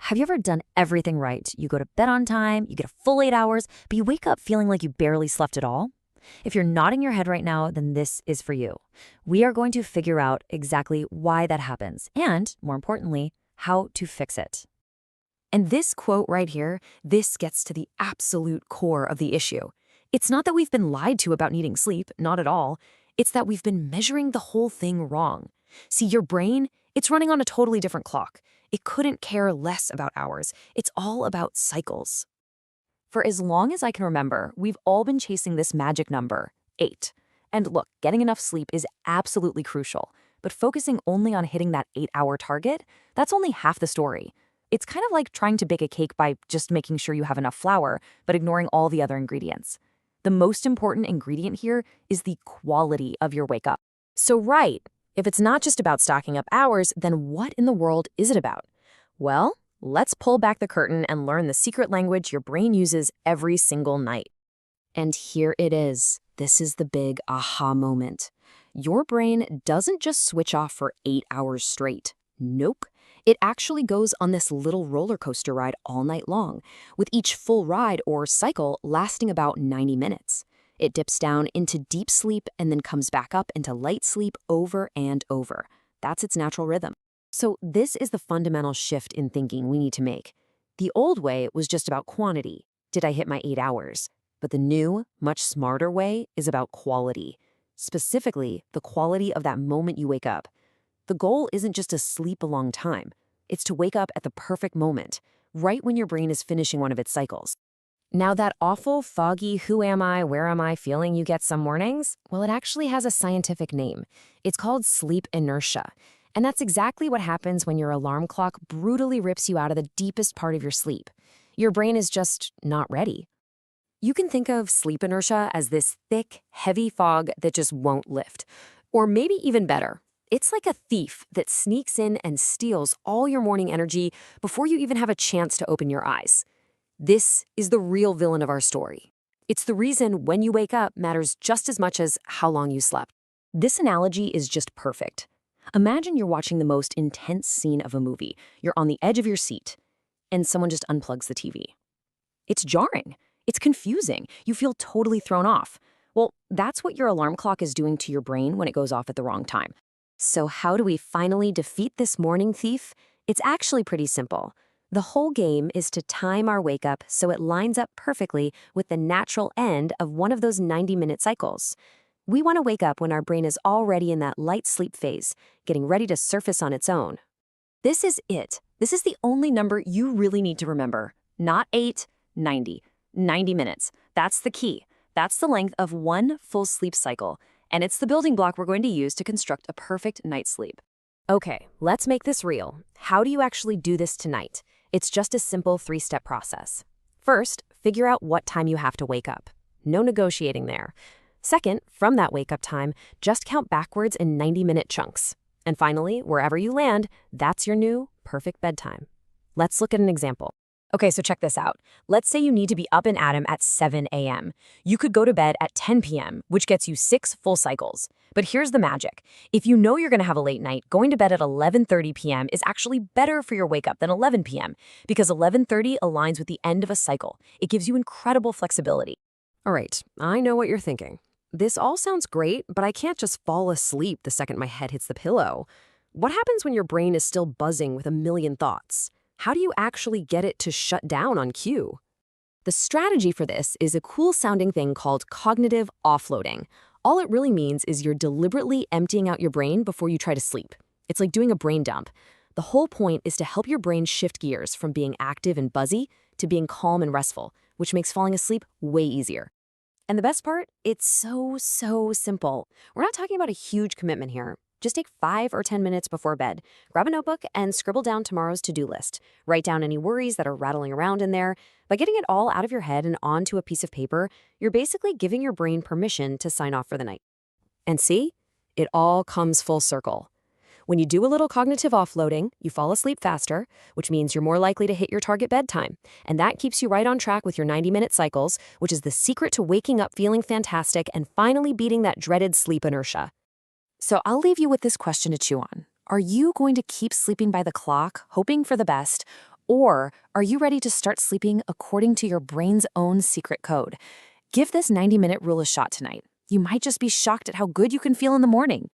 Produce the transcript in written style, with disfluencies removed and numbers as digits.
Have you ever done everything right? You go to bed on time, you get a full 8 hours, but you wake up feeling like you barely slept at all? If you're nodding your head right now, then this is for you. We are going to figure out exactly why that happens and, more importantly, how to fix it. And this quote right here, this gets to the absolute core of the issue. It's not that we've been lied to about needing sleep, not at all. It's that we've been measuring the whole thing wrong. See, your brain, it's running on a totally different clock. It couldn't care less about hours. It's all about cycles. For as long as I can remember, we've all been chasing this magic number, 8. And look, getting enough sleep is absolutely crucial, but focusing only on hitting that 8-hour target, that's only half the story. It's kind of like trying to bake a cake by just making sure you have enough flour, but ignoring all the other ingredients. The most important ingredient here is the quality of your wake up. So right, if it's not just about stocking up hours, then what in the world is it about? Well, let's pull back the curtain and learn the secret language your brain uses every single night. And here it is. This is the big aha moment. Your brain doesn't just switch off for 8 hours straight. Nope. It actually goes on this little roller coaster ride all night long, with each full ride or cycle lasting about 90 minutes. It dips down into deep sleep and then comes back up into light sleep over and over. That's its natural rhythm. So this is the fundamental shift in thinking we need to make. The old way was just about quantity. Did I hit my 8 hours? But the new, much smarter way is about quality. Specifically, the quality of that moment you wake up. The goal isn't just to sleep a long time. It's to wake up at the perfect moment, right when your brain is finishing one of its cycles. Now that awful, foggy, who am I, where am I feeling you get some mornings, well, it actually has a scientific name. It's called sleep inertia. And that's exactly what happens when your alarm clock brutally rips you out of the deepest part of your sleep. Your brain is just not ready. You can think of sleep inertia as this thick, heavy fog that just won't lift. Or maybe even better, it's like a thief that sneaks in and steals all your morning energy before you even have a chance to open your eyes. This is the real villain of our story. It's the reason when you wake up matters just as much as how long you slept. This analogy is just perfect. Imagine you're watching the most intense scene of a movie. You're on the edge of your seat, and someone just unplugs the TV. It's jarring. It's confusing. You feel totally thrown off. Well, that's what your alarm clock is doing to your brain when it goes off at the wrong time. So how do we finally defeat this morning thief? It's actually pretty simple. The whole game is to time our wake up so it lines up perfectly with the natural end of one of those 90-minute cycles. We want to wake up when our brain is already in that light sleep phase, getting ready to surface on its own. This is it. This is the only number you really need to remember. Not 8, 90. 90 minutes. That's the key. That's the length of one full sleep cycle, and it's the building block we're going to use to construct a perfect night's sleep. Okay, let's make this real. How do you actually do this tonight? It's just a simple 3-step process. First, figure out what time you have to wake up. No negotiating there. Second, from that wake-up time, just count backwards in 90-minute chunks. And finally, wherever you land, that's your new perfect bedtime. Let's look at an example. Okay, so check this out. Let's say you need to be up and at 'em at 7 a.m. You could go to bed at 10 p.m., which gets you 6 full cycles. But here's the magic. If you know you're going to have a late night, going to bed at 11:30 p.m. is actually better for your wake up than 11 p.m. because 11:30 aligns with the end of a cycle. It gives you incredible flexibility. All right, I know what you're thinking. This all sounds great, but I can't just fall asleep the second my head hits the pillow. What happens when your brain is still buzzing with a million thoughts? How do you actually get it to shut down on cue? The strategy for this is a cool-sounding thing called cognitive offloading. All it really means is you're deliberately emptying out your brain before you try to sleep. It's like doing a brain dump. The whole point is to help your brain shift gears from being active and buzzy to being calm and restful, which makes falling asleep way easier. And the best part, it's so simple. We're not talking about a huge commitment here. Just take 5 or 10 minutes before bed. Grab a notebook and scribble down tomorrow's to-do list. Write down any worries that are rattling around in there. By getting it all out of your head and onto a piece of paper, you're basically giving your brain permission to sign off for the night. And see? It all comes full circle. When you do a little cognitive offloading, you fall asleep faster, which means you're more likely to hit your target bedtime. And that keeps you right on track with your 90-minute cycles, which is the secret to waking up feeling fantastic and finally beating that dreaded sleep inertia. So I'll leave you with this question to chew on. Are you going to keep sleeping by the clock, hoping for the best, Or are you ready to start sleeping according to your brain's own secret code? Give this 90-minute rule a shot tonight. You might just be shocked at how good you can feel in the morning.